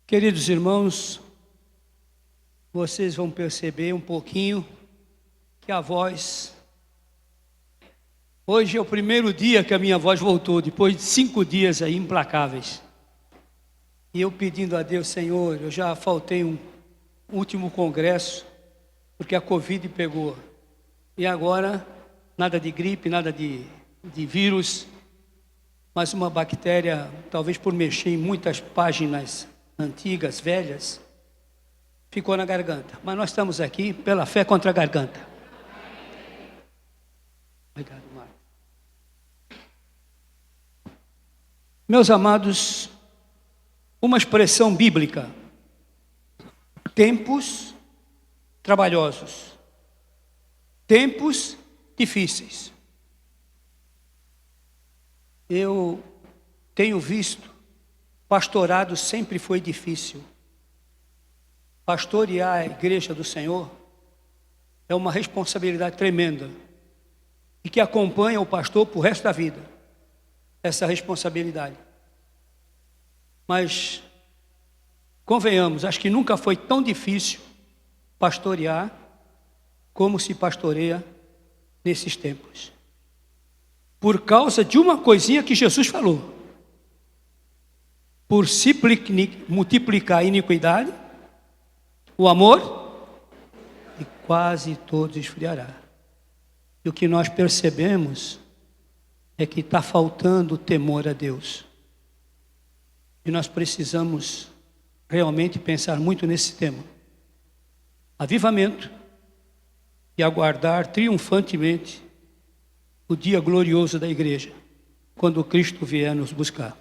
Queridos irmãos, vocês vão perceber um pouquinho que a voz... Hoje é o primeiro dia que a minha voz voltou, depois de 5 dias aí implacáveis. E eu pedindo a Deus, Senhor, eu já faltei um último congresso, porque a Covid pegou. E agora, nada de gripe, nada de vírus, mas uma bactéria, talvez por mexer em muitas páginas antigas, velhas, ficou na garganta. Mas nós estamos aqui pela fé contra a garganta. Obrigado, Marcos. Meus amados, uma expressão bíblica: tempos trabalhosos, tempos difíceis. Eu tenho visto, pastorado sempre foi difícil. Pastorear a igreja do Senhor é uma responsabilidade tremenda e que acompanha o pastor por resto da vida, essa responsabilidade. Mas, convenhamos, acho que nunca foi tão difícil pastorear como se pastoreia nesses tempos. Por causa de uma coisinha que Jesus falou: por se multiplicar a iniquidade, o amor de quase todos esfriará. E o que nós percebemos é que está faltando temor a Deus. E nós precisamos realmente pensar muito nesse tema. Avivamento e aguardar triunfantemente o dia glorioso da igreja, quando Cristo vier nos buscar.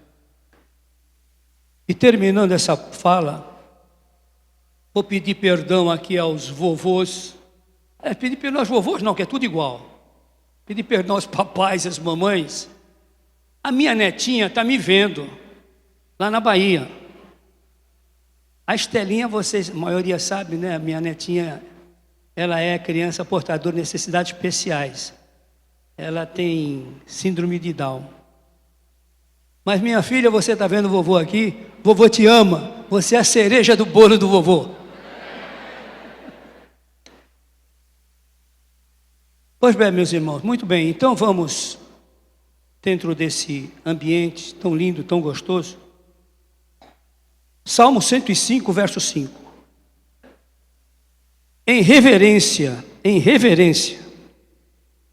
E terminando essa fala, vou pedir perdão aqui aos vovôs. Pedir perdão aos vovôs não, que é tudo igual. Pedir perdão aos papais e às mamães. A minha netinha está me vendo lá na Bahia. A Estelinha, vocês, a maioria sabe, né? A minha netinha, ela é criança portadora de necessidades especiais. Ela tem síndrome de Down. Mas minha filha, você está vendo o vovô aqui? Vovô te ama. Você é a cereja do bolo do vovô. Pois bem, meus irmãos, muito bem. Então vamos, dentro desse ambiente tão lindo, tão gostoso. Salmo 105, verso 5. Em reverência,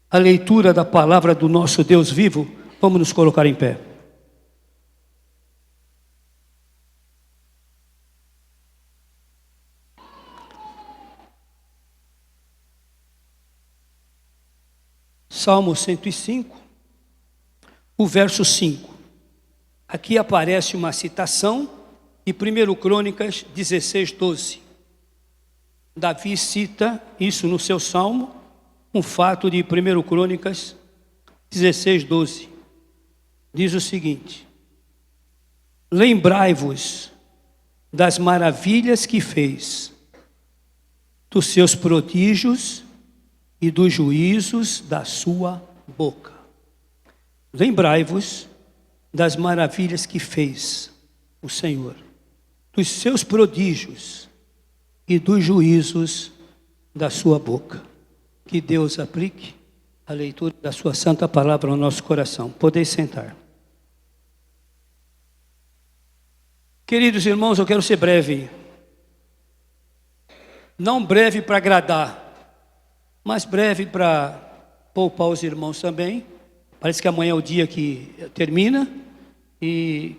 a leitura da palavra do nosso Deus vivo, vamos nos colocar em pé. Salmo 105, o verso 5. Aqui aparece uma citação de 1 Crônicas 16, 12. Davi cita isso no seu salmo, um fato de 1 Crônicas 16, 12. Diz o seguinte: lembrai-vos das maravilhas que fez, dos seus prodígios e dos juízos da sua boca. Lembrai-vos das maravilhas que fez o Senhor, dos seus prodígios e dos juízos da sua boca. Que Deus aplique a leitura da sua santa palavra no nosso coração. Podeis sentar. Queridos irmãos, eu quero ser breve. Não breve para agradar, mas breve para poupar os irmãos também. Parece que amanhã é o dia que termina e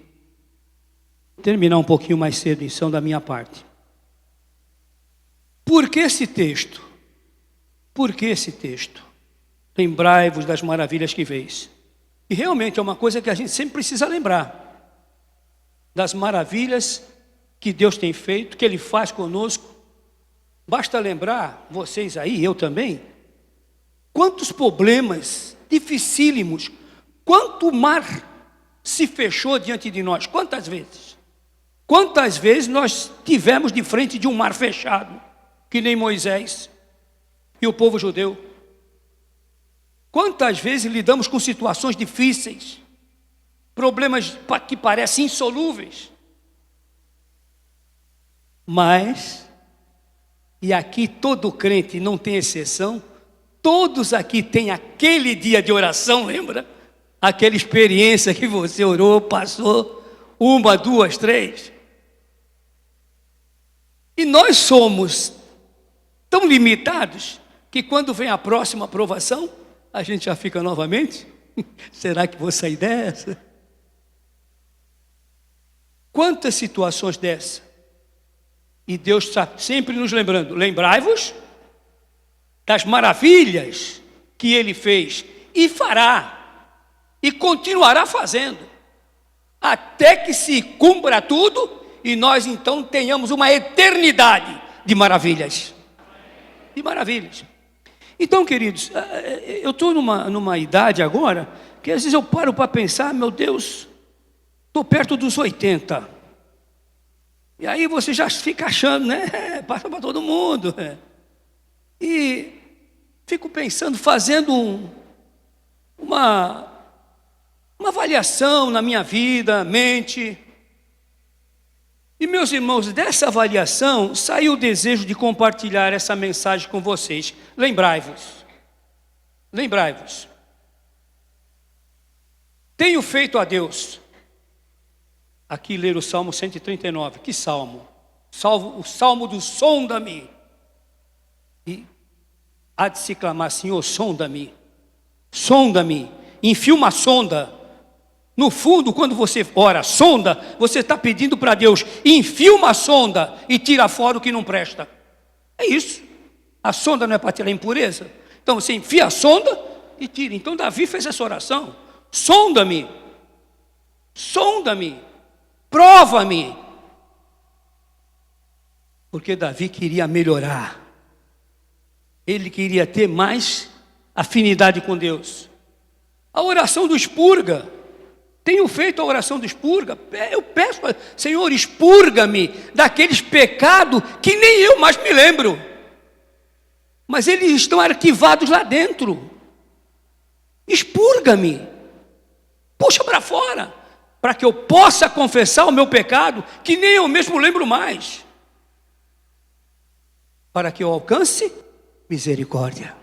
terminar um pouquinho mais cedo, então, da minha parte. Por que esse texto? Por que esse texto? Lembrai-vos das maravilhas que fez. E realmente é uma coisa que a gente sempre precisa lembrar. Das maravilhas que Deus tem feito, que Ele faz conosco. Basta lembrar, vocês aí, eu também, quantos problemas dificílimos, quanto mar se fechou diante de nós, quantas vezes? Quantas vezes nós tivemos de frente de um mar fechado, que nem Moisés e o povo judeu? Quantas vezes lidamos com situações difíceis, problemas que parecem insolúveis, Mas, e aqui todo crente, não tem exceção, todos aqui têm aquele dia de oração, lembra? Aquela experiência que você orou, passou, 1, 2, 3. E nós somos tão limitados que quando vem a próxima aprovação, a gente já fica novamente, será que vou sair dessa? Quantas situações dessas? E Deus está sempre nos lembrando, lembrai-vos das maravilhas que Ele fez e fará, e continuará fazendo, até que se cumpra tudo, e nós então tenhamos uma eternidade de maravilhas. De maravilhas. Então, queridos, eu estou numa idade agora, que às vezes eu paro para pensar, meu Deus, estou perto dos 80. E aí você já fica achando, né? Passa para todo mundo. E fico pensando, fazendo uma avaliação na minha vida, mente. E meus irmãos, dessa avaliação saiu o desejo de compartilhar essa mensagem com vocês. Lembrai-vos. Lembrai-vos. Tenho feito a Deus. Aqui ler o Salmo 139. Que salmo? O salmo do sonda-me. E há de se clamar, Senhor, sonda-me. Sonda-me. Enfia uma sonda. No fundo, quando você ora, sonda, você está pedindo para Deus, enfia uma sonda e tira fora o que não presta. É isso. A sonda não é para tirar a impureza? Então você enfia a sonda e tira. Então Davi fez essa oração. Sonda-me. Sonda-me. Prova-me. Porque Davi queria melhorar. Ele queria ter mais afinidade com Deus. A oração do expurga. Tenho feito a oração do expurga. Eu peço, Senhor, expurga-me daqueles pecados que nem eu mais me lembro. Mas eles estão arquivados lá dentro. Expurga-me. Puxa para fora. Para que eu possa confessar o meu pecado, que nem eu mesmo lembro mais. Para que eu alcance misericórdia.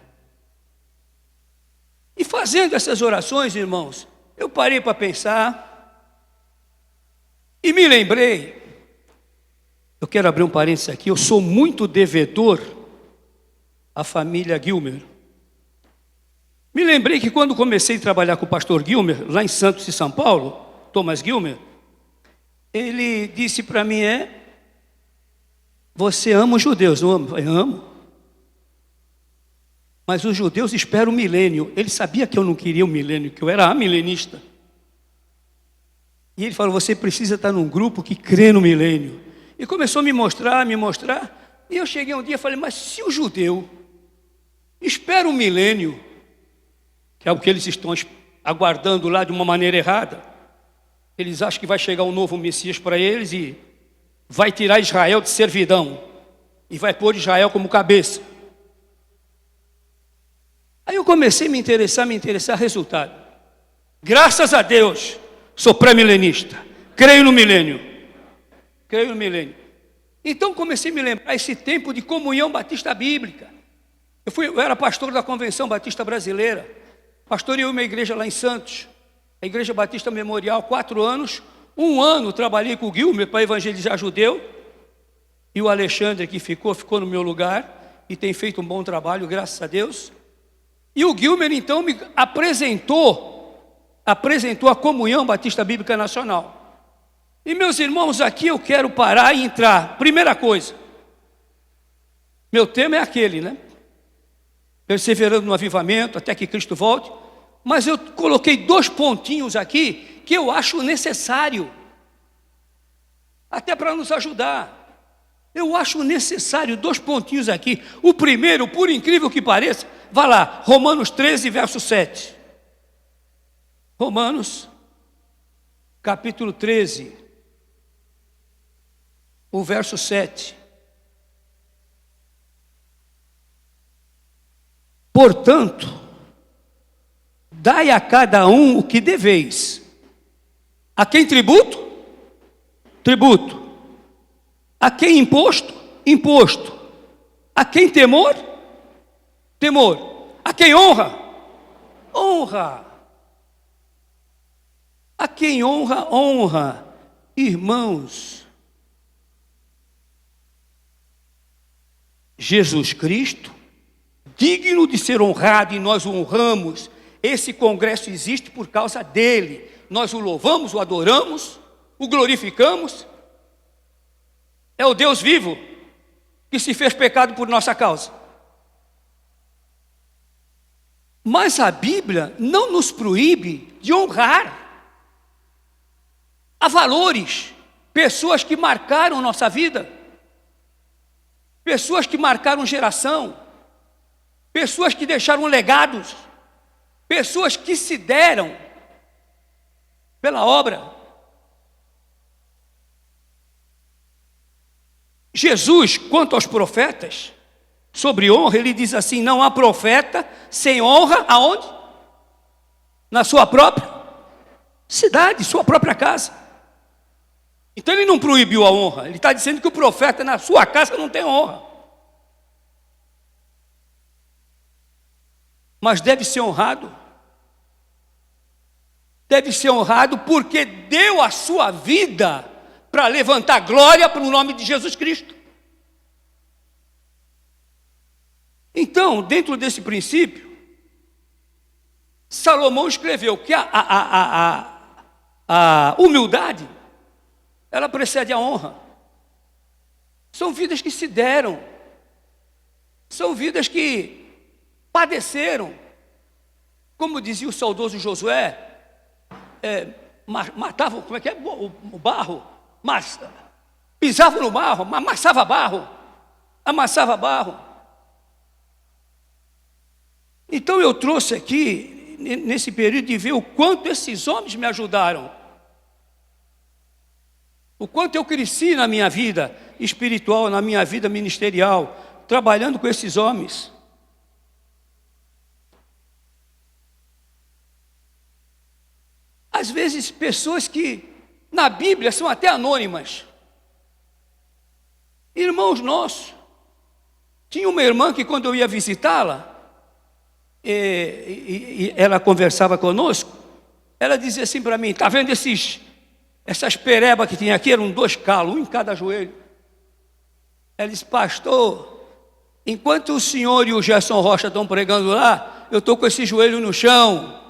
E fazendo essas orações, irmãos, eu parei para pensar e me lembrei. Eu quero abrir um parênteses aqui. Eu sou muito devedor à família Gilmer. Me lembrei que quando comecei a trabalhar com o pastor Gilmer, lá em Santos e São Paulo, Thomas Gilmer, ele disse para mim, você ama os judeus, não ama? Eu amo. Mas os judeus esperam o milênio. Ele sabia que eu não queria o milênio, que eu era amilenista. E ele falou, você precisa estar num grupo que crê no milênio. E começou a me mostrar. E eu cheguei um dia e falei, mas se o judeu espera o milênio, que é o que eles estão aguardando lá de uma maneira errada, eles acham que vai chegar um novo Messias para eles e vai tirar Israel de servidão e vai pôr Israel como cabeça. Aí eu comecei a me interessar, resultado. Graças a Deus, sou pré-milenista, creio no milênio. Então comecei a me lembrar esse tempo de comunhão batista bíblica. Eu era pastor da Convenção Batista Brasileira, pastoreei uma igreja lá em Santos, a Igreja Batista Memorial, 4 anos. 1 ano trabalhei com o Gilmer para evangelizar judeu, e o Alexandre que ficou no meu lugar, e tem feito um bom trabalho, graças a Deus. E o Gilmer então me apresentou a Comunhão Batista Bíblica Nacional. E meus irmãos, aqui eu quero parar e entrar. Primeira coisa, meu tema é aquele, né? Perseverando no avivamento até que Cristo volte. Mas eu coloquei 2 pontinhos aqui que eu acho necessário, até para nos ajudar. Eu acho necessário 2 pontinhos aqui. O primeiro, por incrível que pareça, vá lá, Romanos 13, verso 7. Romanos, capítulo 13, o verso 7. Portanto, dai a cada um o que deveis. A quem tributo? Tributo. A quem imposto? Imposto. A quem temor? Temor. A quem honra? Honra. A quem honra? Honra. Irmãos, Jesus Cristo, digno de ser honrado, e nós o honramos. Esse congresso existe por causa dele. Nós o louvamos, o adoramos, o glorificamos. É o Deus vivo que se fez pecado por nossa causa. Mas a Bíblia não nos proíbe de honrar a valores, pessoas que marcaram nossa vida, pessoas que marcaram geração, pessoas que deixaram legados, pessoas que se deram pela obra. Jesus, quanto aos profetas, sobre honra, ele diz assim: não há profeta sem honra, aonde? Na sua própria cidade, sua própria casa. Então ele não proibiu a honra, ele está dizendo que o profeta na sua casa não tem honra. Mas deve ser honrado. Deve ser honrado porque deu a sua vida para levantar glória para o nome de Jesus Cristo. Então, dentro desse princípio, Salomão escreveu que a humildade, ela precede a honra. São vidas que se deram, são vidas que padeceram. Como dizia o saudoso Josué, matavam, como é que é? O barro, mas pisavam no barro, amassava barro. Então eu trouxe aqui, nesse período, de ver o quanto esses homens me ajudaram. O quanto eu cresci na minha vida espiritual, na minha vida ministerial, trabalhando com esses homens. Às vezes, pessoas que na Bíblia são até anônimas. Irmãos nossos. Tinha uma irmã que, quando eu ia visitá-la, e ela conversava conosco, ela dizia assim para mim: está vendo essas perebas que tem aqui? Eram 2 calos, um em cada joelho. Ela disse: pastor, enquanto o senhor e o Gerson Rocha estão pregando lá, eu estou com esse joelho no chão,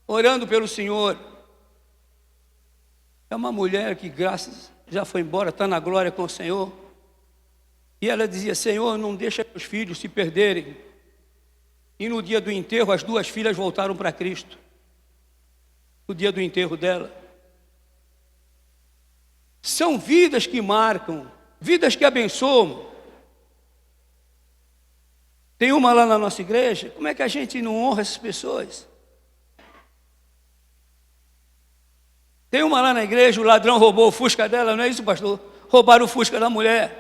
orando pelo senhor. É uma mulher que, graças, já foi embora, está na glória com o Senhor. E ela dizia: Senhor, não deixa meus filhos se perderem. E no dia do enterro, as 2 filhas voltaram para Cristo. No dia do enterro dela. São vidas que marcam, vidas que abençoam. Tem uma lá na nossa igreja. Como é que a gente não honra essas pessoas? Tem uma lá na igreja, o ladrão roubou o Fusca dela, não é isso, pastor? Roubaram o Fusca da mulher.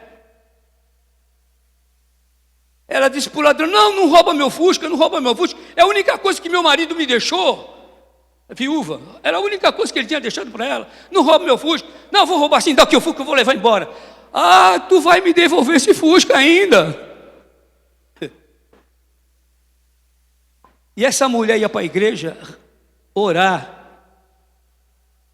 Ela disse para o ladrão: não rouba meu Fusca, não rouba meu Fusca. É a única coisa que meu marido me deixou. Viúva, era a única coisa que ele tinha deixado para ela. Não rouba meu Fusca. Não, vou roubar sim, dá aqui o Fusca, eu vou levar embora. Ah, tu vai me devolver esse Fusca ainda. E essa mulher ia para a igreja orar.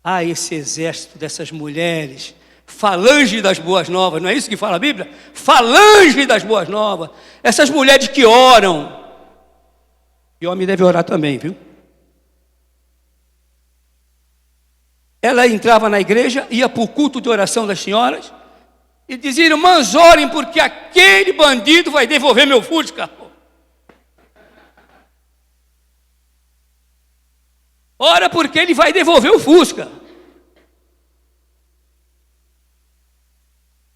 Ah, esse exército dessas mulheres, falange das boas novas, não é isso que fala a Bíblia? Falange das boas novas. Essas mulheres que oram. E homem deve orar também, viu? Ela entrava na igreja, ia para o culto de oração das senhoras e dizia: irmãs, orem porque aquele bandido vai devolver meu Fusca. Ora, porque ele vai devolver o Fusca.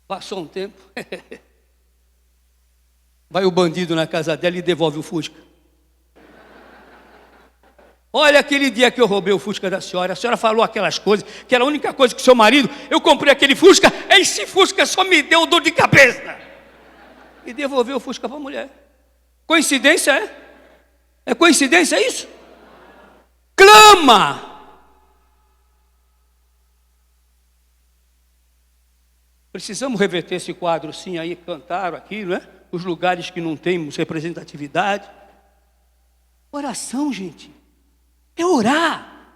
Passou um tempo. Vai o bandido na casa dela e devolve o Fusca. Olha, aquele dia que eu roubei o Fusca da senhora, a senhora falou aquelas coisas, que era a única coisa que seu marido, eu comprei aquele Fusca, esse Fusca só me deu dor de cabeça. E devolveu o Fusca para a mulher. Coincidência, é? É coincidência isso? Clama. Precisamos reverter esse quadro, sim, aí cantaram aqui, não é? Os lugares que não temos representatividade. Oração, gente, é orar,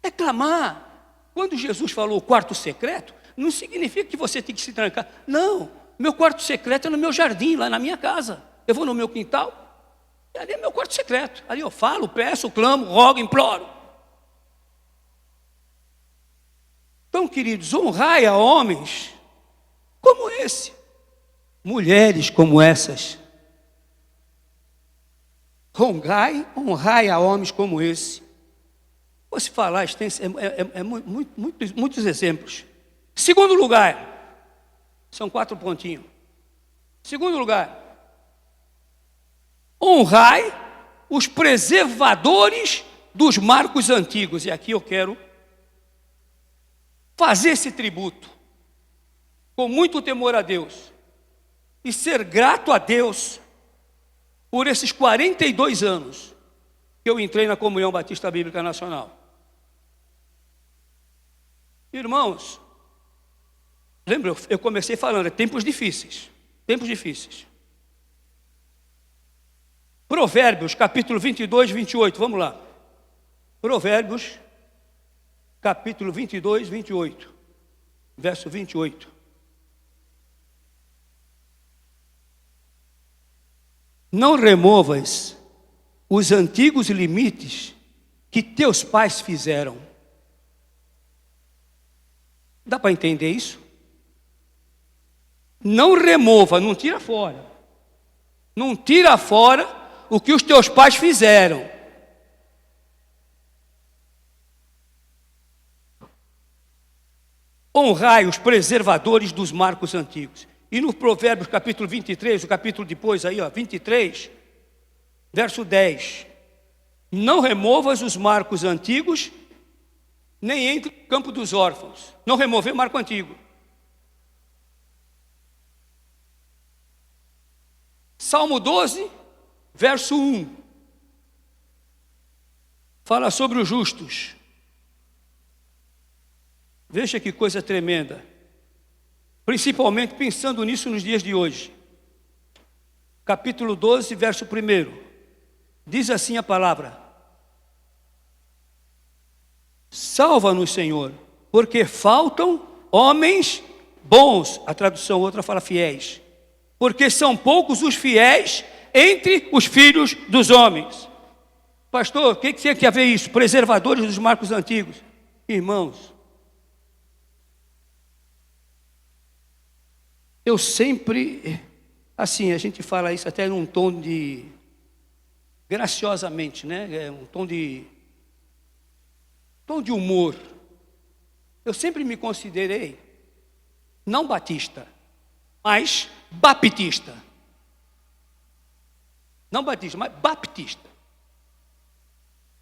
é clamar. Quando Jesus falou o quarto secreto, não significa que você tem que se trancar. Não, meu quarto secreto é no meu jardim, lá na minha casa. Eu vou no meu quintal, e ali é meu quarto secreto. Ali eu falo, peço, clamo, rogo, imploro. Então, queridos, honrai a homens como esse, mulheres como essas. Honrai a homens como esse. Posso falar, muitos exemplos. Segundo lugar, são 4 pontinhos. Segundo lugar, honrai os preservadores dos marcos antigos. E aqui eu quero fazer esse tributo, com muito temor a Deus, e ser grato a Deus por esses 42 anos que eu entrei na Comunhão Batista Bíblica Nacional. Irmãos, lembra, eu comecei falando, tempos difíceis. Provérbios, capítulo 22, 28, vamos lá. Provérbios, capítulo 22, 28, verso 28. Não removas os antigos limites que teus pais fizeram. Dá para entender isso? Não remova, não tira fora. Não tira fora o que os teus pais fizeram. Honrai os preservadores dos marcos antigos. E no Provérbios capítulo 23, o capítulo depois aí, 23, verso 10. Não removas os marcos antigos, nem entre no campo dos órfãos. Não remover marco antigo. Salmo 12, verso 1. Fala sobre os justos. Veja que coisa tremenda. Principalmente pensando nisso nos dias de hoje. Capítulo 12, verso 1. Diz assim a palavra: salva-nos, Senhor, porque faltam homens bons. A tradução outra fala fiéis. Porque são poucos os fiéis entre os filhos dos homens. Pastor, o que tem que haver isso? Preservadores dos marcos antigos. Irmãos, eu sempre, assim, a gente fala isso até num tom de, graciosamente, né? Um tom de humor. Eu sempre me considerei não batista, mas baptista. Não batista, mas baptista.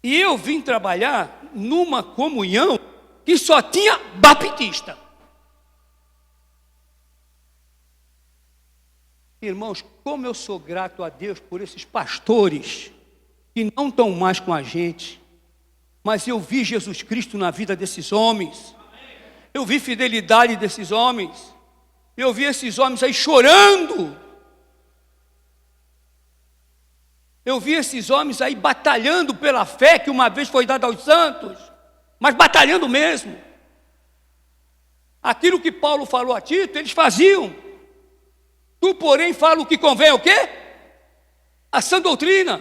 E eu vim trabalhar numa comunhão que só tinha baptista. Irmãos, como eu sou grato a Deus por esses pastores que não estão mais com a gente, mas eu vi Jesus Cristo na vida desses homens, eu vi fidelidade desses homens, eu vi esses homens aí chorando, eu vi esses homens aí batalhando pela fé que uma vez foi dada aos santos, mas batalhando mesmo. Aquilo que Paulo falou a Tito, eles faziam. Tu, porém, fala o que convém ao quê? A sã doutrina.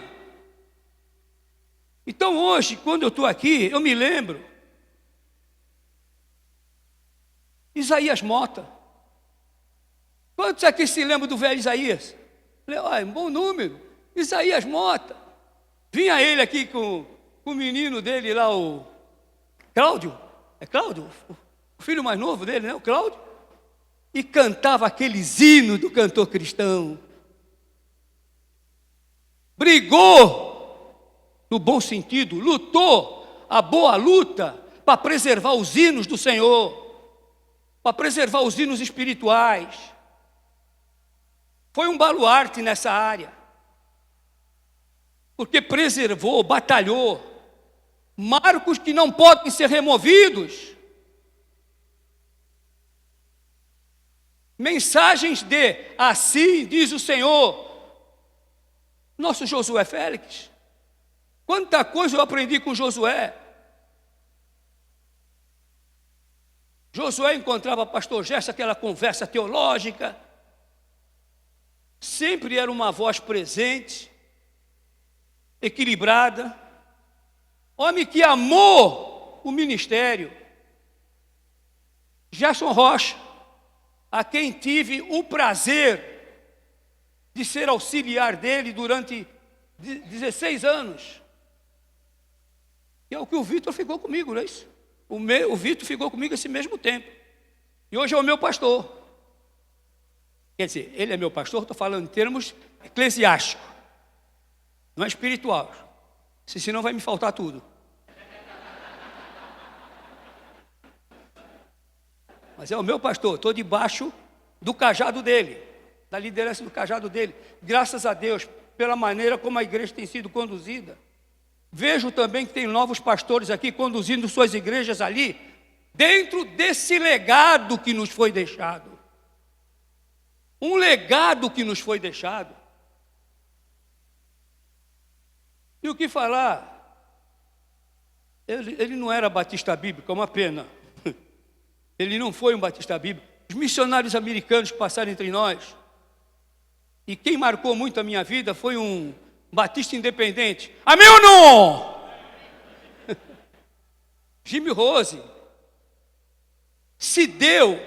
Então hoje, quando eu estou aqui, eu me lembro Isaías Mota. Quantos aqui se lembram do velho Isaías? Olha, um bom número. Isaías Mota. Vinha ele aqui com o menino dele lá, o Cláudio. É Cláudio? O filho mais novo dele, né? O Cláudio. E cantava aqueles hinos do cantor cristão. Brigou, no bom sentido, lutou a boa luta para preservar os hinos do Senhor, para preservar os hinos espirituais. Foi um baluarte nessa área, porque preservou, batalhou, marcos que não podem ser removidos. mensagens de assim diz o Senhor. Nosso Josué Félix. Quanta coisa eu aprendi com Josué. Josué encontrava pastor Gerson, aquela conversa teológica. Sempre era uma voz presente, equilibrada. Homem que amou o ministério. Gerson Rocha, a quem tive o prazer de ser auxiliar dele durante 16 anos. E é o que o Vitor ficou comigo, não é isso? O Vitor ficou comigo esse mesmo tempo. E hoje é o meu pastor. Quer dizer, ele é meu pastor, estou falando em termos eclesiásticos, não é espiritual. Senão vai me faltar tudo. Mas é o meu pastor, estou debaixo do cajado dele, da liderança do cajado dele. Graças a Deus, pela maneira como a igreja tem sido conduzida. Vejo também que tem novos pastores aqui conduzindo suas igrejas ali, dentro desse legado que nos foi deixado. Um legado que nos foi deixado. E o que falar? Ele não era batista bíblico, é uma pena. Ele não foi um batista bíblico. Os missionários americanos que passaram entre nós, e quem marcou muito a minha vida foi um batista independente. Amém ou não? Jimmy Rose. Se deu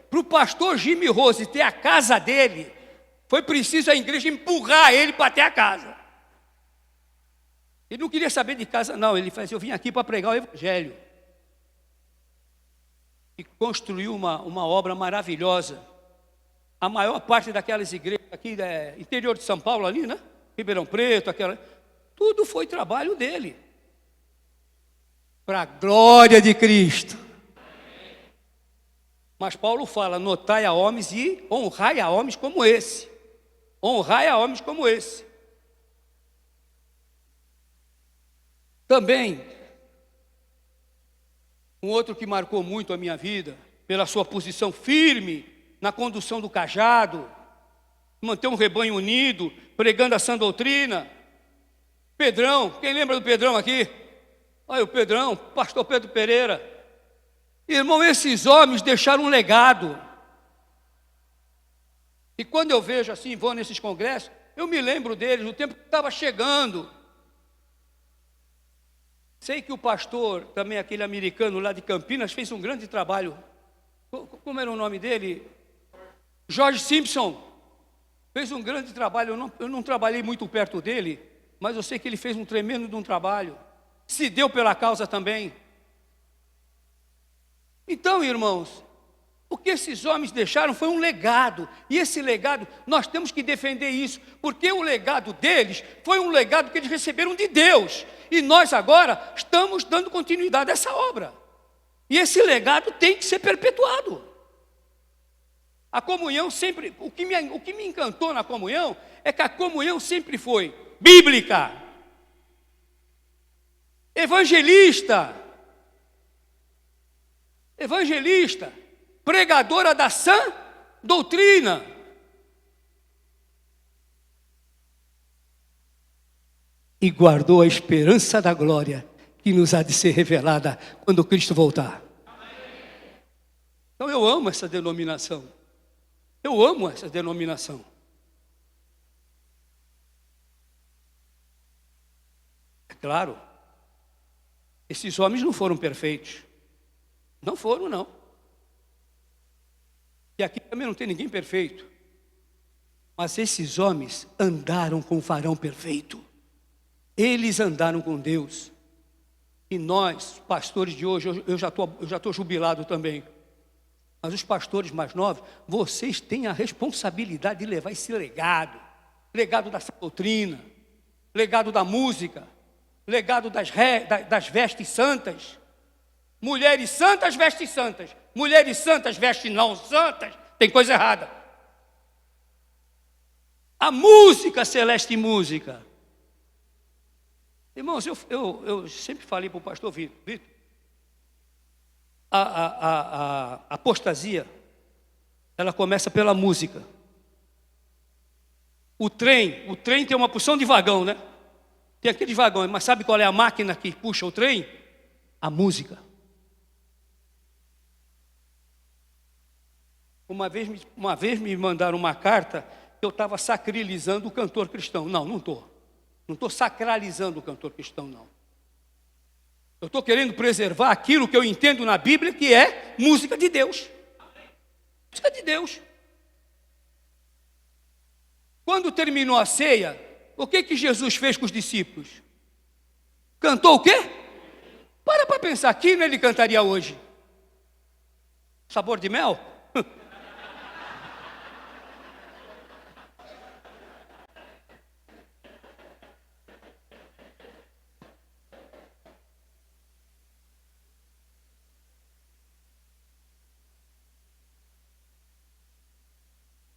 para o pastor Jimmy Rose ter a casa dele, foi preciso a igreja empurrar ele para ter a casa. Ele não queria saber de casa, não. Ele fazia, eu vim aqui para pregar o evangelho. E construiu uma obra maravilhosa. A maior parte daquelas igrejas aqui, interior de São Paulo ali, né? Ribeirão Preto, tudo foi trabalho dele. Para a glória de Cristo. Mas Paulo fala, notai a homens e honrai a homens como esse. Honrai a homens como esse. Também, um outro que marcou muito a minha vida, pela sua posição firme na condução do cajado, manter um rebanho unido, pregando a sã doutrina. Pedrão, quem lembra do Pedrão aqui? Olha o Pedrão, pastor Pedro Pereira. Irmão, esses homens deixaram um legado. E quando eu vejo assim, vou nesses congressos, eu me lembro deles, no tempo que estava chegando. Sei que o pastor, também aquele americano lá de Campinas, fez um grande trabalho. Como era o nome dele? George Simpson. Fez um grande trabalho. Eu não trabalhei muito perto dele, mas eu sei que ele fez um tremendo de um trabalho. Se deu pela causa também. Então, irmãos, o que esses homens deixaram foi um legado. E esse legado, nós temos que defender isso. Porque o legado deles foi um legado que eles receberam de Deus. E nós agora estamos dando continuidade a essa obra. E esse legado tem que ser perpetuado. A comunhão sempre, o que me encantou na comunhão, é que a comunhão sempre foi bíblica, evangelista, pregadora da sã doutrina. E guardou a esperança da glória que nos há de ser revelada quando Cristo voltar. Então eu amo essa denominação. Eu amo essa denominação. É claro, esses homens não foram perfeitos. Não foram, não. E aqui também não tem ninguém perfeito. Mas esses homens andaram com o varão perfeito. Eles andaram com Deus. E nós, pastores de hoje, eu já estou jubilado também. Mas os pastores mais novos, vocês têm a responsabilidade de levar esse legado. Legado da doutrina, legado da música, legado das vestes santas. Mulheres santas vestem santas. Mulheres santas vestem não santas. Tem coisa errada. A música, celeste música. Irmãos, eu sempre falei para o pastor Vitor, a apostasia Ela começa pela música. O trem tem uma porção de vagão, né? Tem aqueles vagões, mas sabe qual é a máquina que puxa o trem? A música. Uma vez me mandaram uma carta que eu estava sacralizando o cantor cristão. Não, não estou. Não estou sacralizando o cantor cristão, não. Eu estou querendo preservar aquilo que eu entendo na Bíblia, que é música de Deus. Música de Deus. Quando terminou a ceia, o que Jesus fez com os discípulos? Cantou o quê? Para pensar, que ele cantaria hoje? Sabor de mel?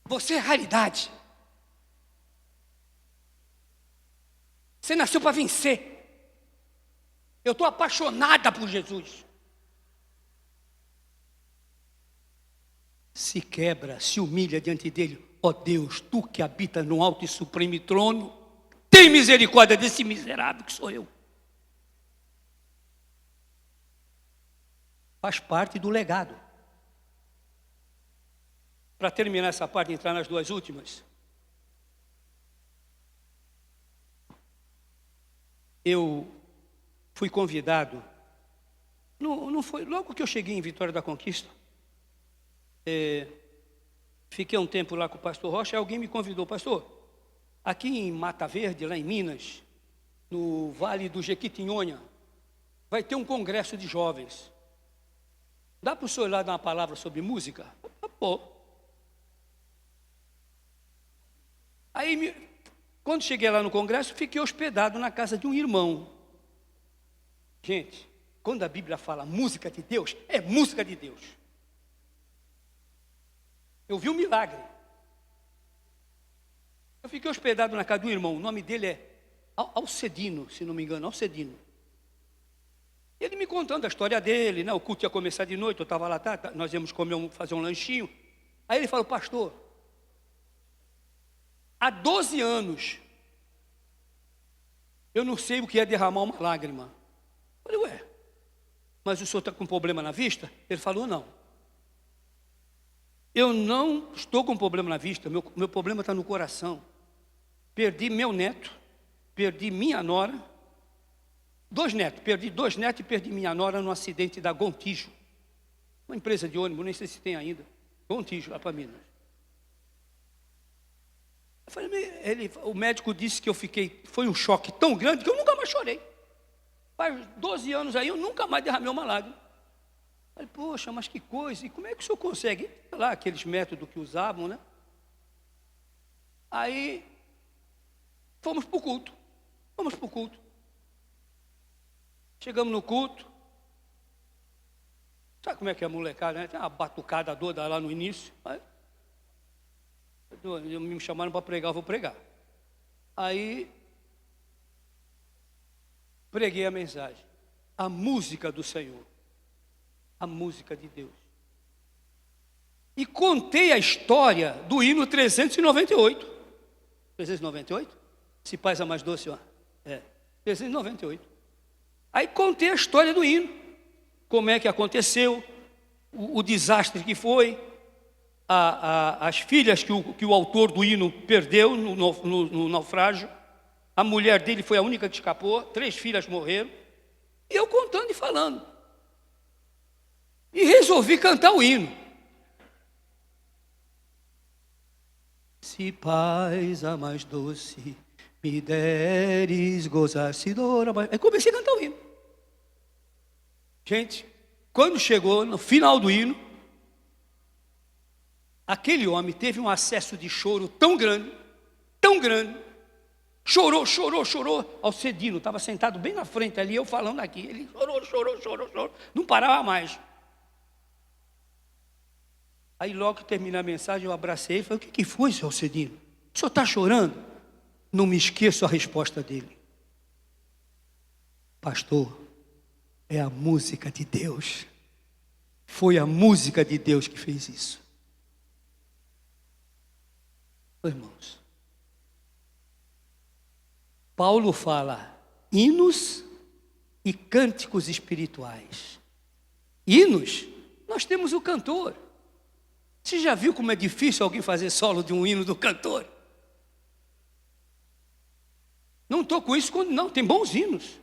Você é raridade. Você nasceu para vencer. Eu estou apaixonada por Jesus. Se quebra, se humilha diante dele. Ó Deus, tu que habita no alto e supremo trono, tem misericórdia desse miserável que sou eu. Faz parte do legado. Para terminar essa parte e entrar nas duas últimas, eu fui convidado, não foi, logo que eu cheguei em Vitória da Conquista, fiquei um tempo lá com o pastor Rocha, e alguém me convidou, pastor, aqui em Mata Verde, lá em Minas, no Vale do Jequitinhonha, vai ter um congresso de jovens. Dá para o senhor lá dar uma palavra sobre música? Pô. Aí, quando cheguei lá no congresso, fiquei hospedado na casa de um irmão. Gente, quando a Bíblia fala música de Deus, é música de Deus. Eu vi um milagre. Eu fiquei hospedado na casa de um irmão, o nome dele é Alcedino, se não me engano, Alcedino. Ele me contando a história dele, né? O culto ia começar de noite, eu estava lá, nós íamos fazer um lanchinho. Aí ele falou, pastor, há 12 anos, eu não sei o que é derramar uma lágrima. Eu falei, ué, mas o senhor está com problema na vista? Ele falou, não. Eu não estou com problema na vista, meu problema está no coração. Perdi meu neto, perdi minha nora, perdi dois netos e perdi minha nora no acidente da Gontijo. Uma empresa de ônibus, nem sei se tem ainda. Gontijo, lá para Minas. Eu falei, o médico disse que foi um choque tão grande que eu nunca mais chorei. Faz 12 anos aí, eu nunca mais derramei uma lágrima. Eu falei, poxa, mas que coisa, e como é que o senhor consegue? Sei lá, aqueles métodos que usavam, né? Aí, fomos para o culto. Chegamos no culto. Sabe como é que é a molecada, né? Tem uma batucada doida lá no início. Aí, me chamaram para pregar, eu vou pregar. Aí, preguei a mensagem. A música do Senhor. A música de Deus. E contei a história do hino 398. 398? Se paz é mais doce, ó. 398. Aí contei a história do hino. Como é que aconteceu, o desastre que foi, as filhas que o autor do hino perdeu no naufrágio, a mulher dele foi a única que escapou, 3 filhas morreram, e eu contando e falando. E resolvi cantar o hino. Se paz a mais doce me deres gozar-se dora. Aí comecei a cantar o hino. Gente, quando chegou no final do hino, aquele homem teve um acesso de choro tão grande, chorou. Alcedino estava sentado bem na frente ali, eu falando aqui, ele chorou, não parava mais. Aí logo que terminou a mensagem, eu abracei e falei, o que foi, seu Alcedino? O senhor está chorando? Não me esqueço a resposta dele. Pastor, é a música de Deus. Foi a música de Deus que fez isso. Irmãos, Paulo fala hinos e cânticos espirituais. Hinos, nós temos o cantor. Você já viu como é difícil alguém fazer solo de um hino do cantor? Não estou com isso, não, tem bons hinos.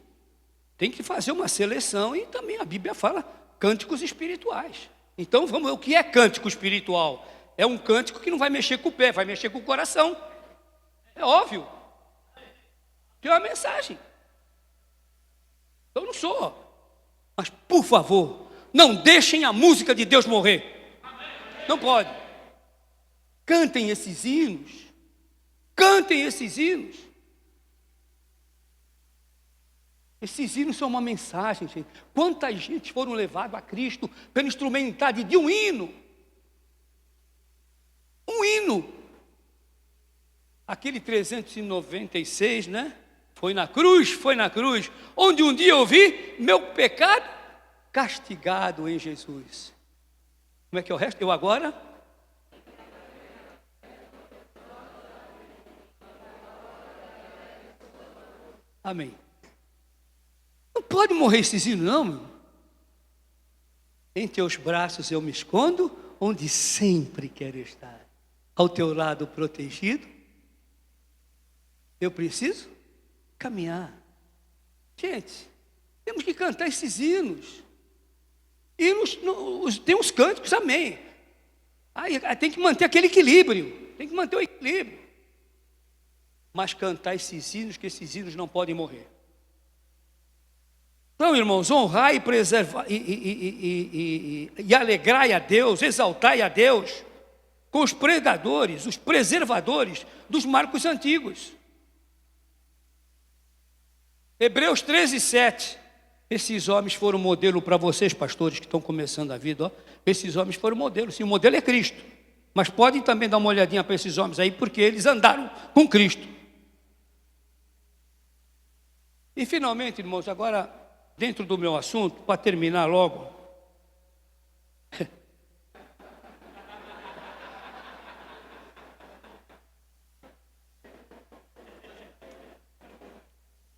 Tem que fazer uma seleção e também a Bíblia fala cânticos espirituais. Então, o que é cântico espiritual? É um cântico que não vai mexer com o pé, vai mexer com o coração. É óbvio. Tem uma mensagem. Eu não sou. Mas, por favor, não deixem a música de Deus morrer. Não pode. Cantem esses hinos. Cantem esses hinos. Esses hinos são uma mensagem, gente. Quantas gente foram levados a Cristo pela instrumentalidade de um hino? Um hino. Aquele 396, né? Foi na cruz, onde um dia eu vi meu pecado castigado em Jesus. Como é que é o resto? Eu agora? Amém. Não pode morrer esses hinos, não, meu. Em teus braços eu me escondo, onde sempre quero estar. Ao teu lado protegido. Eu preciso caminhar. Gente, temos que cantar esses hinos. Hinos, tem uns cânticos, amém. Aí tem que manter aquele equilíbrio. Tem que manter o equilíbrio. Mas cantar esses hinos, que esses hinos não podem morrer. Então, irmãos, honrar e preservar e alegrai a Deus, exaltai a Deus com os pregadores, os preservadores dos marcos antigos. Hebreus 13:7. Esses homens foram modelo para vocês, pastores que estão começando a vida. Ó. Esses homens foram modelo. Sim, o modelo é Cristo. Mas podem também dar uma olhadinha para esses homens aí, porque eles andaram com Cristo. E finalmente, irmãos, agora, dentro do meu assunto, para terminar logo.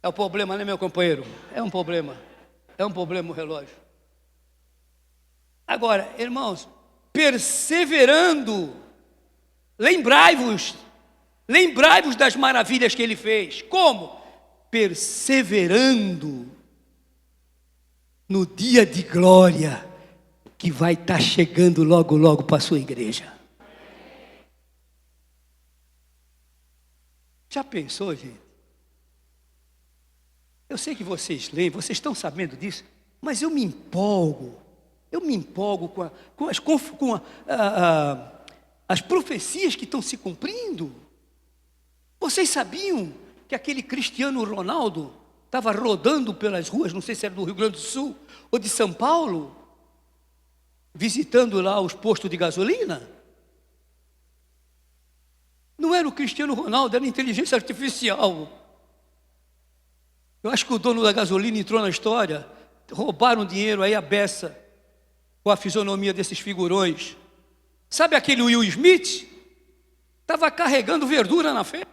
É um problema, né, meu companheiro? É um problema. É um problema o relógio. Agora, irmãos, perseverando, lembrai-vos das maravilhas que ele fez. Como? Perseverando no dia de glória que vai estar chegando logo, logo para a sua igreja. Já pensou, gente? Eu sei que vocês leem, vocês estão sabendo disso, mas eu me empolgo com as profecias que estão se cumprindo. Vocês sabiam que aquele Cristiano Ronaldo estava rodando pelas ruas, não sei se era do Rio Grande do Sul ou de São Paulo, visitando lá os postos de gasolina? Não era o Cristiano Ronaldo, era a inteligência artificial. Eu acho que o dono da gasolina entrou na história, roubaram dinheiro aí a beça, com a fisionomia desses figurões. Sabe aquele Will Smith? Estava carregando verdura na feira.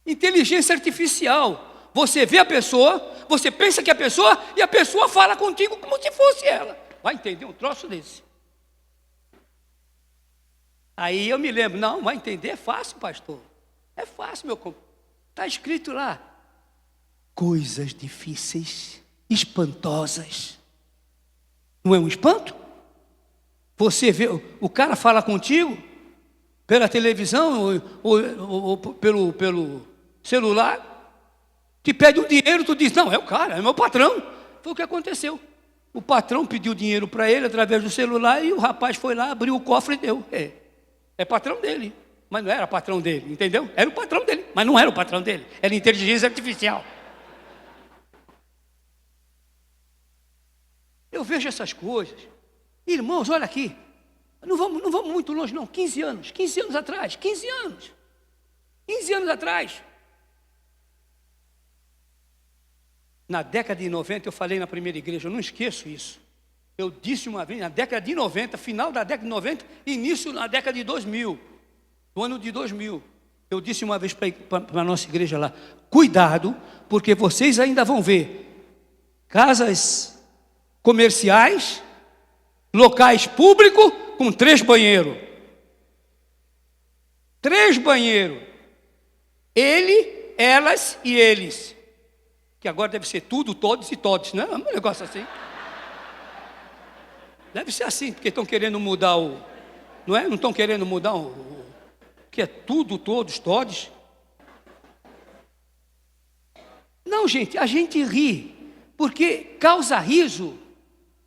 Inteligência artificial. Você vê a pessoa, você pensa que é a pessoa, e a pessoa fala contigo como se fosse ela. Vai entender um troço desse? Aí eu me lembro, não, vai entender, é fácil, pastor. É fácil, meu companheiro. Está escrito lá, coisas difíceis, espantosas. Não é um espanto? Você vê, o cara fala contigo, pela televisão, ou pelo celular, te pede um dinheiro, tu diz, não, é o cara, é meu patrão. Foi o que aconteceu. O patrão pediu dinheiro para ele através do celular e o rapaz foi lá, abriu o cofre e deu. É patrão dele. Mas não era patrão dele, entendeu? Era o patrão dele, mas não era o patrão dele. Era inteligência artificial. Eu vejo essas coisas. Irmãos, olha aqui. Não vamos muito longe, não. 15 anos atrás. 15 anos atrás. Na década de 90, eu falei na primeira igreja, eu não esqueço isso. Eu disse uma vez, na década de 90, final da década de 90, início na década de 2000, no ano de 2000. Eu disse uma vez para a nossa igreja lá, cuidado, porque vocês ainda vão ver casas comerciais, locais públicos com 3 banheiros. 3 banheiros. Ele, elas e eles. Que agora deve ser tudo, todos e todos, né? Um negócio assim. Deve ser assim, porque estão querendo mudar o... Não é? Não estão querendo mudar o que é tudo, todos, todos. Não, gente, a gente ri, porque causa riso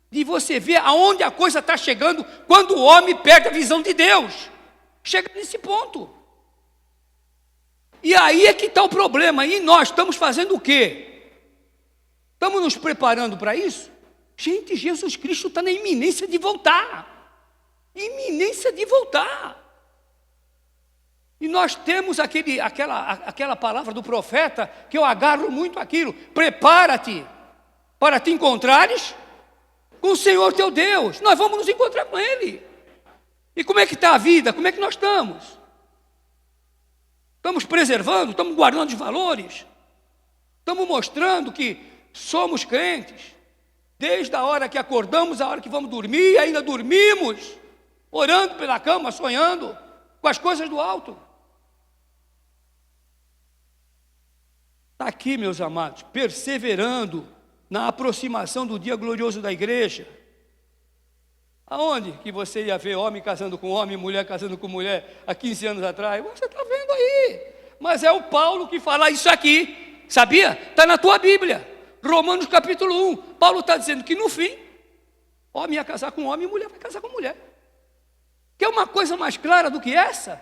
de você ver aonde a coisa está chegando quando o homem perde a visão de Deus. Chega nesse ponto. E aí é que está o problema. E nós estamos fazendo o quê? Estamos nos preparando para isso? Gente, Jesus Cristo está na iminência de voltar. Iminência de voltar. E nós temos aquela palavra do profeta, que eu agarro muito aquilo. Prepara-te para te encontrares com o Senhor teu Deus. Nós vamos nos encontrar com Ele. E como é que está a vida? Como é que nós estamos? Estamos preservando? Estamos guardando os valores? Estamos mostrando que somos crentes? Desde a hora que acordamos, a hora que vamos dormir, ainda dormimos, orando pela cama, sonhando com as coisas do alto. Está aqui, meus amados, perseverando na aproximação do dia glorioso da igreja. Aonde que você ia ver homem casando com homem, mulher casando com mulher, há 15 anos atrás? Você está vendo aí. Mas é o Paulo que fala isso aqui, sabia? Está na tua Bíblia, Romanos capítulo 1. Paulo está dizendo que no fim, homem ia casar com homem e mulher vai casar com mulher. Quer uma coisa mais clara do que essa?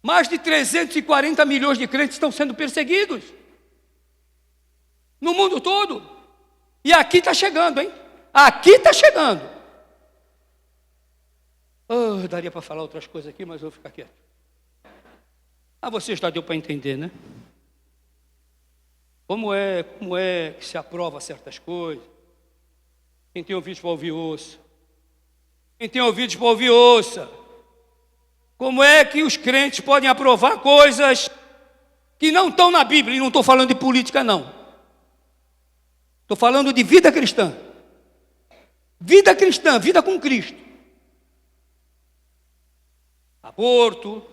Mais de 340 milhões de crentes estão sendo perseguidos no mundo todo. E aqui está chegando, hein? Aqui está chegando. Oh, daria para falar outras coisas aqui, mas eu vou ficar quieto. Você já deu para entender, né? Como é que se aprova certas coisas. Quem tem ouvidos para ouvir, ouça. Quem tem ouvidos para ouvir, ouça. Como é que os crentes podem aprovar coisas que não estão na Bíblia? E não estou falando de política, não. Estou falando de vida cristã. Vida cristã, vida com Cristo. Aborto,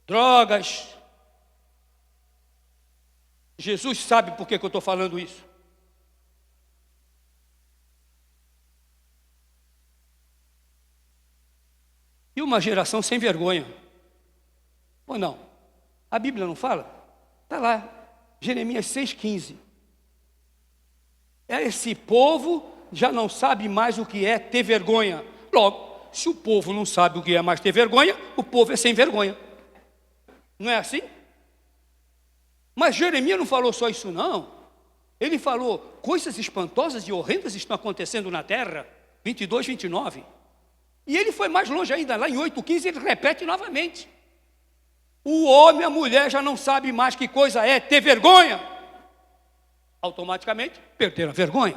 drogas. Jesus sabe por que eu estou falando isso. E uma geração sem vergonha. Ou não? A Bíblia não fala? Está lá, Jeremias 6,15. Esse povo já não sabe mais o que é ter vergonha. Logo, se o povo não sabe o que é mais ter vergonha, o povo é sem vergonha. Não é assim? Mas Jeremias não falou só isso, não. Ele falou, coisas espantosas e horrendas estão acontecendo na terra. 22, 29. E ele foi mais longe ainda, lá em 8,15, ele repete novamente. O homem e a mulher já não sabem mais que coisa é ter vergonha. Automaticamente, perderam a vergonha.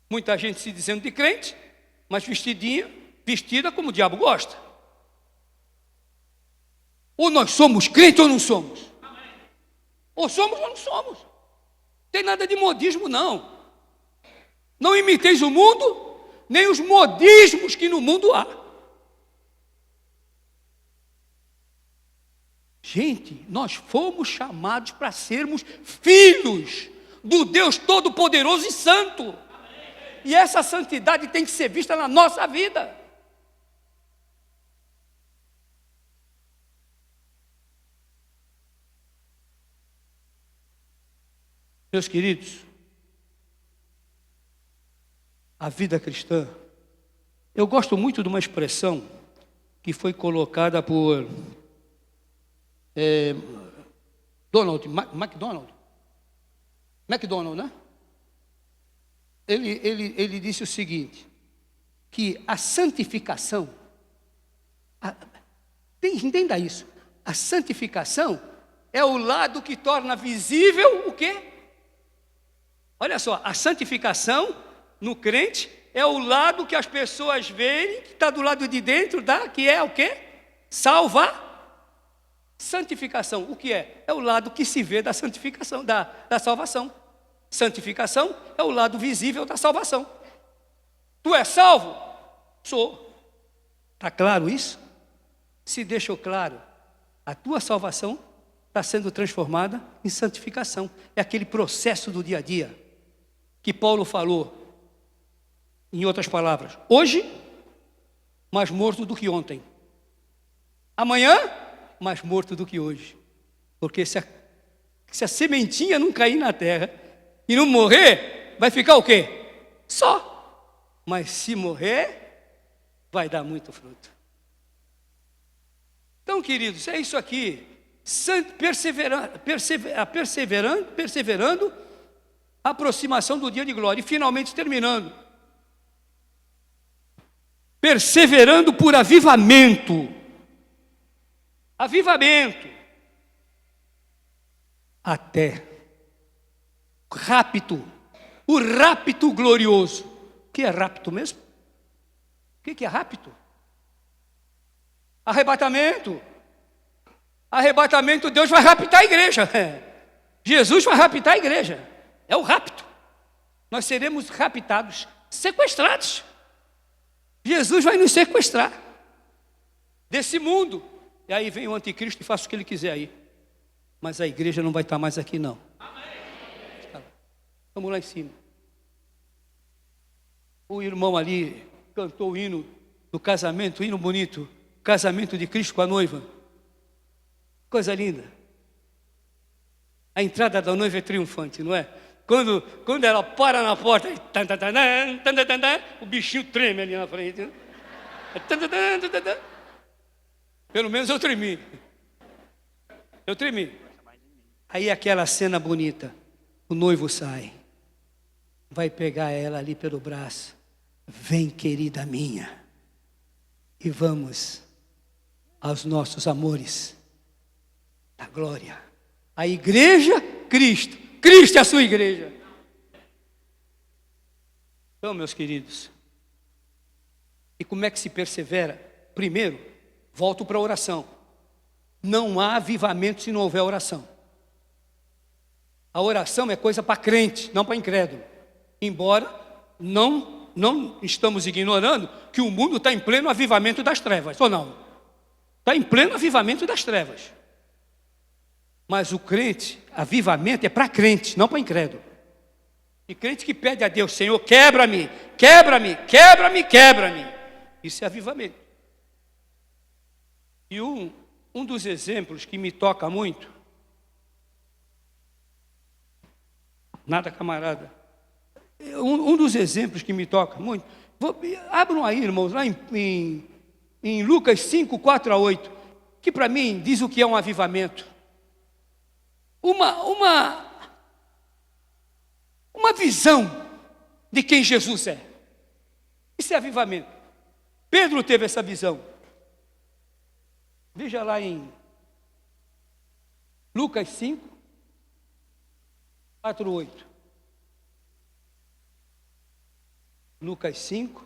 Muita gente se dizendo de crente, mas vestida como o diabo gosta. Ou nós somos crentes ou não somos. Ou somos ou não somos. Não tem nada de modismo, não. Não imiteis o mundo, nem os modismos que no mundo há. Gente, nós fomos chamados para sermos filhos do Deus Todo-Poderoso e Santo. E essa santidade tem que ser vista na nossa vida. Meus queridos, a vida cristã, eu gosto muito de uma expressão que foi colocada por MacDonald, né? Ele disse o seguinte, que a santificação, entenda isso, a santificação é o lado que torna visível o quê? Olha só, a santificação no crente é o lado que as pessoas veem, que está do lado de dentro, que é o quê? Santificação, o que é? É o lado que se vê da santificação, da salvação. Santificação é o lado visível da salvação. Tu és salvo? Sou. Está claro isso? Se deixou claro, a tua salvação está sendo transformada em santificação. É aquele processo do dia a dia que Paulo falou, em outras palavras, hoje, mais morto do que ontem. Amanhã, mais morto do que hoje. Porque se a sementinha não cair na terra e não morrer, vai ficar o quê? Só. Mas se morrer, vai dar muito fruto. Então, queridos, é isso aqui. Perseverando, a aproximação do dia de glória. E finalmente terminando. Perseverando por avivamento. Avivamento. Até rapto. O rapto glorioso. O que é rapto mesmo? O que é rapto? Arrebatamento. Arrebatamento, Deus vai raptar a igreja. Jesus vai raptar a igreja. É o rapto. Nós seremos raptados, sequestrados. Jesus vai nos sequestrar desse mundo. E aí vem o anticristo e faz o que ele quiser aí. Mas a igreja não vai estar mais aqui, não. Amém. Vamos lá em cima. O irmão ali cantou o hino do casamento, o hino bonito. Casamento de Cristo com a noiva. Coisa linda. A entrada da noiva é triunfante, não é? Quando ela para na porta, o bichinho treme ali na frente. Pelo menos eu tremi. Aí aquela cena bonita. O noivo sai. Vai pegar ela ali pelo braço. Vem, querida minha. E vamos aos nossos amores da glória. A igreja, Cristo. Cristo é a sua igreja. Então, meus queridos, e como é que se persevera? Primeiro, volto para a oração. Não há avivamento se não houver oração. A oração é coisa para crente, não para incrédulo. Embora não estamos ignorando que o mundo está em pleno avivamento das trevas, ou não? Está em pleno avivamento das trevas. Mas o crente, avivamento é para crente, não para incrédulo. E crente que pede a Deus, Senhor, quebra-me. Isso é avivamento. E um dos exemplos que me toca muito, nada camarada, um dos exemplos que me toca muito, abram aí, irmãos, lá em Lucas 5, 4 a 8, que para mim diz o que é um avivamento. Uma visão de quem Jesus é. Isso é avivamento. Pedro teve essa visão. Veja lá em Lucas 5, 4, 8. Lucas 5,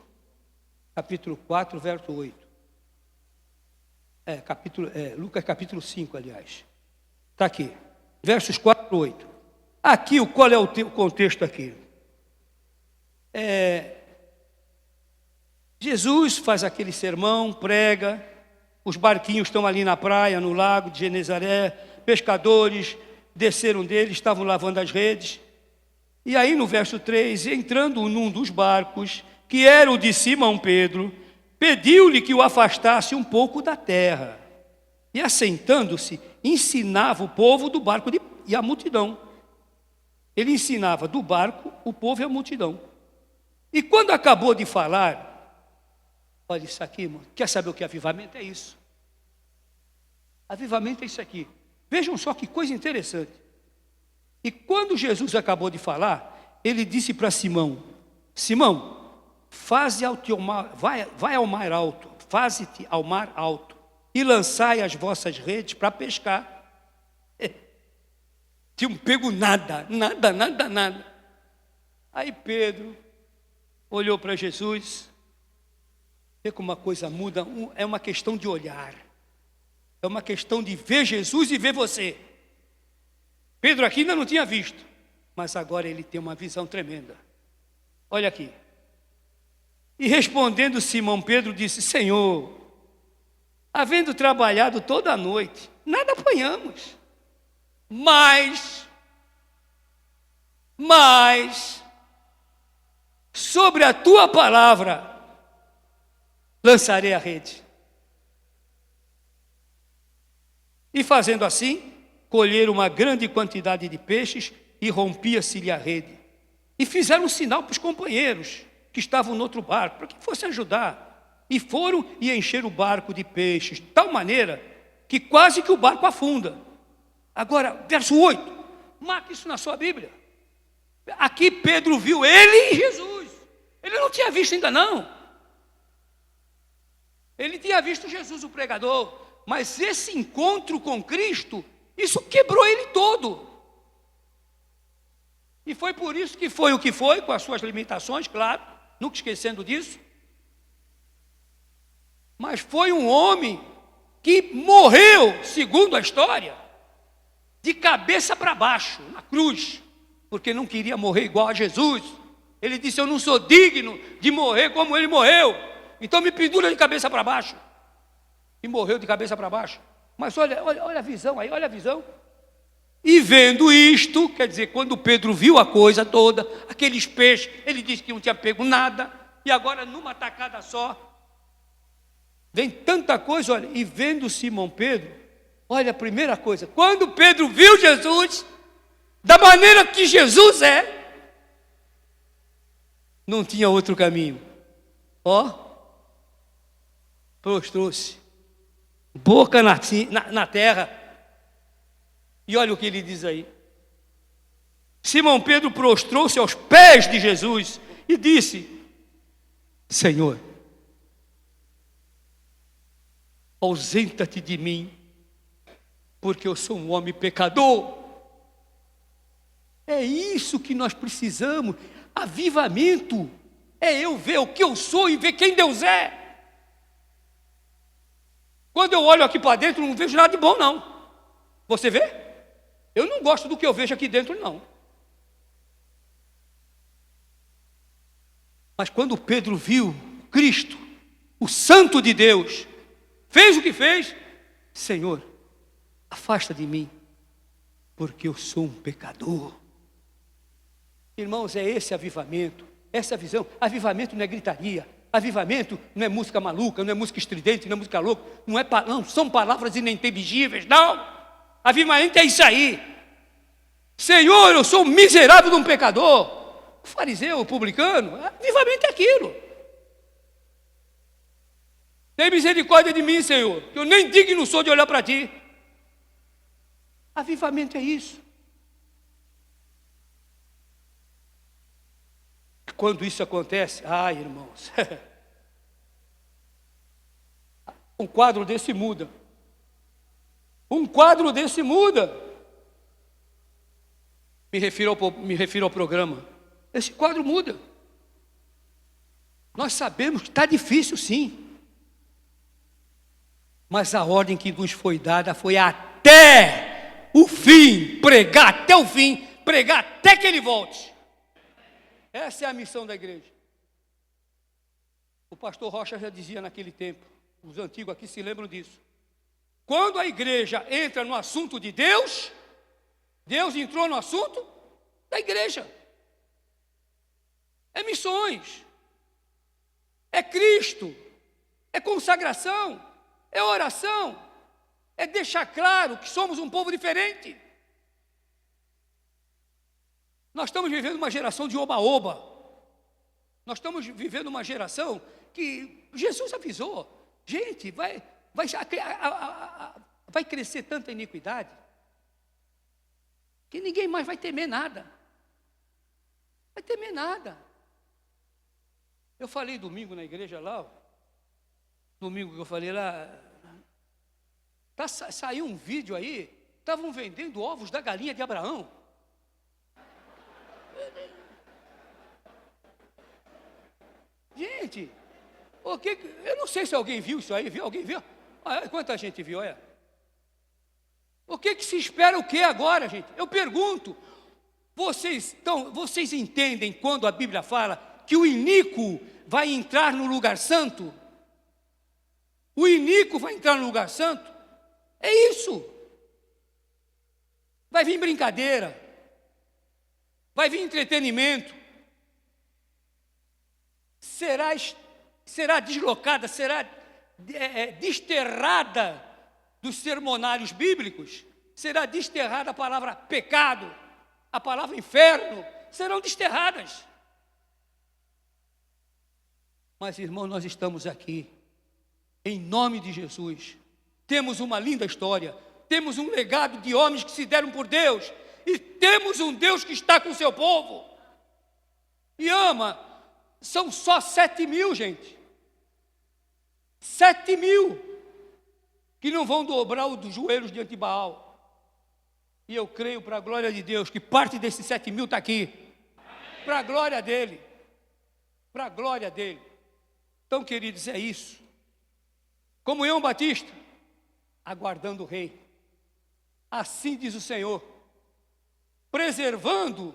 capítulo 4, verso 8. Lucas capítulo 5, aliás. Está aqui. Versos 4 a 8. Aqui, qual é o contexto aqui? Jesus faz aquele sermão, prega, os barquinhos estão ali na praia, no lago de Genezaré, pescadores desceram dele, estavam lavando as redes. E aí no verso 3, entrando num dos barcos, que era o de Simão Pedro, pediu-lhe que o afastasse um pouco da terra. E assentando-se, ensinava o povo do barco e a multidão. Ele ensinava do barco o povo e a multidão. E quando acabou de falar, olha isso aqui, irmão, quer saber o que é avivamento? É isso. Avivamento é isso aqui. Vejam só que coisa interessante. E quando Jesus acabou de falar, ele disse para Simão, Simão, vai ao mar alto, faze-te ao mar alto, e lançai as vossas redes para pescar. Tinham pego nada. Aí Pedro olhou para Jesus. Vê como uma coisa muda, é uma questão de olhar. É uma questão de ver Jesus e ver você. Pedro aqui ainda não tinha visto, mas agora ele tem uma visão tremenda. Olha aqui. E respondendo Simão Pedro disse: Senhor, havendo trabalhado toda a noite, nada apanhamos, mas sobre a tua palavra lançarei a rede. E fazendo assim, colheram uma grande quantidade de peixes e rompia-se-lhe a rede. E fizeram um sinal para os companheiros que estavam no outro barco, para que fossem ajudar. E foram e encheram o barco de peixes, de tal maneira que quase que o barco afunda. Agora, verso 8, marque isso na sua Bíblia. Aqui Pedro viu ele e Jesus. Ele não tinha visto ainda não. Ele tinha visto Jesus, o pregador. Mas esse encontro com Cristo, isso quebrou ele todo. E foi por isso que foi o que foi, com as suas limitações, claro, nunca esquecendo disso. Mas foi um homem que morreu, segundo a história, de cabeça para baixo, na cruz, porque não queria morrer igual a Jesus. Ele disse: eu não sou digno de morrer como ele morreu, então me pendura de cabeça para baixo. E morreu de cabeça para baixo. Mas olha a visão aí, olha a visão. E vendo isto, quer dizer, quando Pedro viu a coisa toda, aqueles peixes, ele disse que não tinha pego nada, e agora numa tacada só, vem tanta coisa, olha, e vendo Simão Pedro, olha a primeira coisa, quando Pedro viu Jesus, da maneira que Jesus é, não tinha outro caminho. Prostrou-se, boca na terra. E olha o que ele diz aí. Simão Pedro prostrou-se aos pés de Jesus e disse: Senhor, ausenta-te de mim, porque eu sou um homem pecador. É isso que nós precisamos. Avivamento é eu ver o que eu sou e ver quem Deus é. Quando eu olho aqui para dentro, não vejo nada de bom, não. Você vê? Eu não gosto do que eu vejo aqui dentro, não. Mas quando Pedro viu Cristo, o Santo de Deus, fez o que fez: Senhor, afasta de mim, porque eu sou um pecador. Irmãos, é esse avivamento, essa visão. Avivamento não é gritaria, avivamento não é música maluca, não é música estridente, não é música louca, não são palavras ininteligíveis, não. Avivamento é isso aí. Senhor, eu sou um miserável de um pecador. O fariseu, o publicano, avivamento é aquilo. Tem misericórdia de mim, Senhor, que eu nem digno sou de olhar para ti. Avivamento é isso. Quando isso acontece, irmãos, um quadro desse muda. Um quadro desse muda. Me refiro ao programa. Esse quadro muda. Nós sabemos que está difícil, sim. Mas a ordem que nos foi dada foi até o fim. Pregar até o fim. Pregar até que ele volte. Essa é a missão da igreja. O pastor Rocha já dizia naquele tempo. Os antigos aqui se lembram disso. Quando a igreja entra no assunto de Deus, Deus entrou no assunto da igreja. É missões, é Cristo, é consagração, é oração, é deixar claro que somos um povo diferente. Nós estamos vivendo uma geração de oba-oba. Nós estamos vivendo uma geração que Jesus avisou. Gente, vai crescer tanta iniquidade que ninguém mais vai temer nada. Vai temer nada. Eu falei domingo na igreja lá, domingo que eu falei lá, saiu um vídeo aí, estavam vendendo ovos da galinha de Abraão. Gente, eu não sei se alguém viu isso aí. Alguém viu? Quanta gente viu, O que se espera o que agora, gente? Eu pergunto. Vocês entendem quando a Bíblia fala que o iníquo vai entrar no lugar santo? O iníquo vai entrar no lugar santo? É isso. Vai vir brincadeira. Vai vir entretenimento. Será deslocada, será desterrada dos sermonários bíblicos. Será desterrada a palavra pecado, a palavra inferno. Serão desterradas. Mas, irmão, nós estamos aqui em nome de Jesus. Temos uma linda história. Temos um legado de homens que se deram por Deus. E temos um Deus que está com o seu povo. E ama. São só 7.000, gente. 7.000 que não vão dobrar os joelhos diante de Baal. E eu creio, para a glória de Deus, que parte desses 7.000 está aqui. Para a glória dele. Para a glória dele. Então, queridos, é isso. Comunhão Batista, aguardando o rei. Assim diz o Senhor. Preservando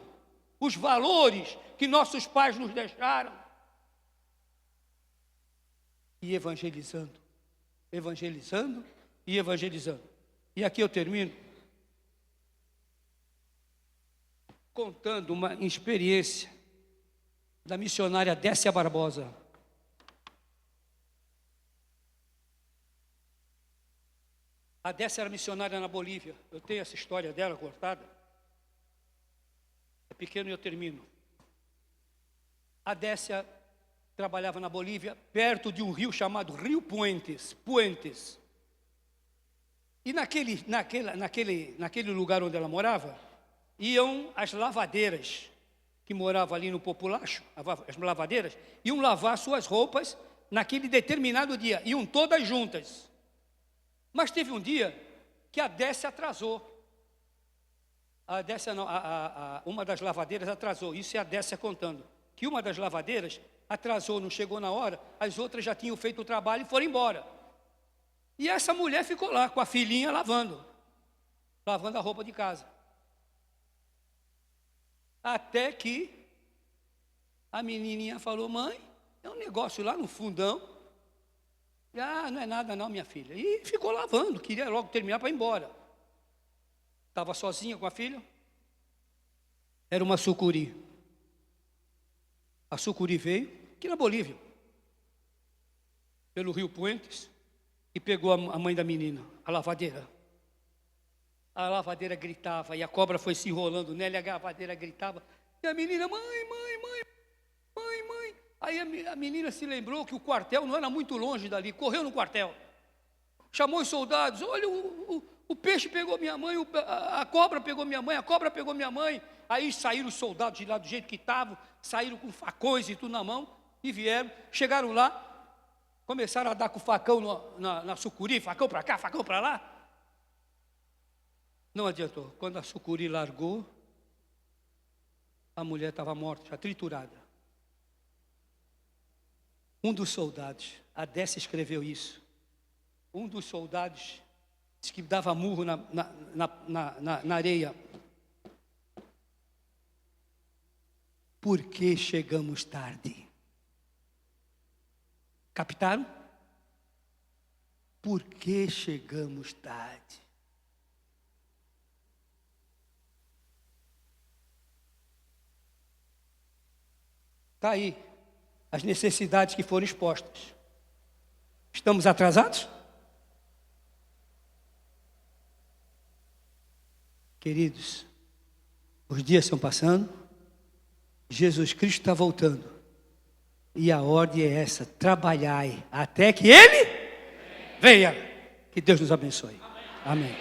os valores que nossos pais nos deixaram. E evangelizando. Evangelizando e evangelizando. E aqui eu termino contando uma experiência da missionária Décia Barbosa. A Décia era missionária na Bolívia. Eu tenho essa história dela cortada. É pequeno e eu termino. A Décia trabalhava na Bolívia, perto de um rio chamado Rio Puentes. E naquele lugar onde ela morava, iam as lavadeiras, que moravam ali no populacho, as lavadeiras, iam lavar suas roupas naquele determinado dia. Iam todas juntas. Mas teve um dia que a Décia atrasou. A Décia não, uma das lavadeiras atrasou. Isso é a Décia contando. Que uma das lavadeiras atrasou, não chegou na hora. As outras já tinham feito o trabalho e foram embora. E essa mulher ficou lá com a filhinha lavando a roupa de casa. Até que a menininha falou: mãe, é um negócio lá no fundão. Não é nada não, minha filha. E ficou lavando, queria logo terminar para ir embora. Estava sozinha com a filha. Era uma sucuri. A sucuri veio, aqui na Bolívia, pelo Rio Puentes, e pegou a mãe da menina, a lavadeira. A lavadeira gritava, e a cobra foi se enrolando nela, e a lavadeira gritava. E a menina: mãe. Aí a menina se lembrou que o quartel não era muito longe dali, correu no quartel, chamou os soldados: olha, o peixe pegou minha mãe, a cobra pegou minha mãe, a cobra pegou minha mãe. Aí saíram os soldados de lá do jeito que estavam, saíram com facões e tudo na mão, e vieram, chegaram lá, começaram a dar com o facão na sucuri, facão para cá, facão para lá. Não adiantou, quando a sucuri largou, a mulher estava morta, já triturada. Um dos soldados, a Décia escreveu isso, um dos soldados disse que dava murro na areia. Por que chegamos tarde? Captaram? Por que chegamos tarde? Está aí as necessidades que foram expostas. Estamos atrasados? Queridos, os dias estão passando, Jesus Cristo está voltando, e a ordem é essa: trabalhai até que Ele venha. Que Deus nos abençoe. Amém.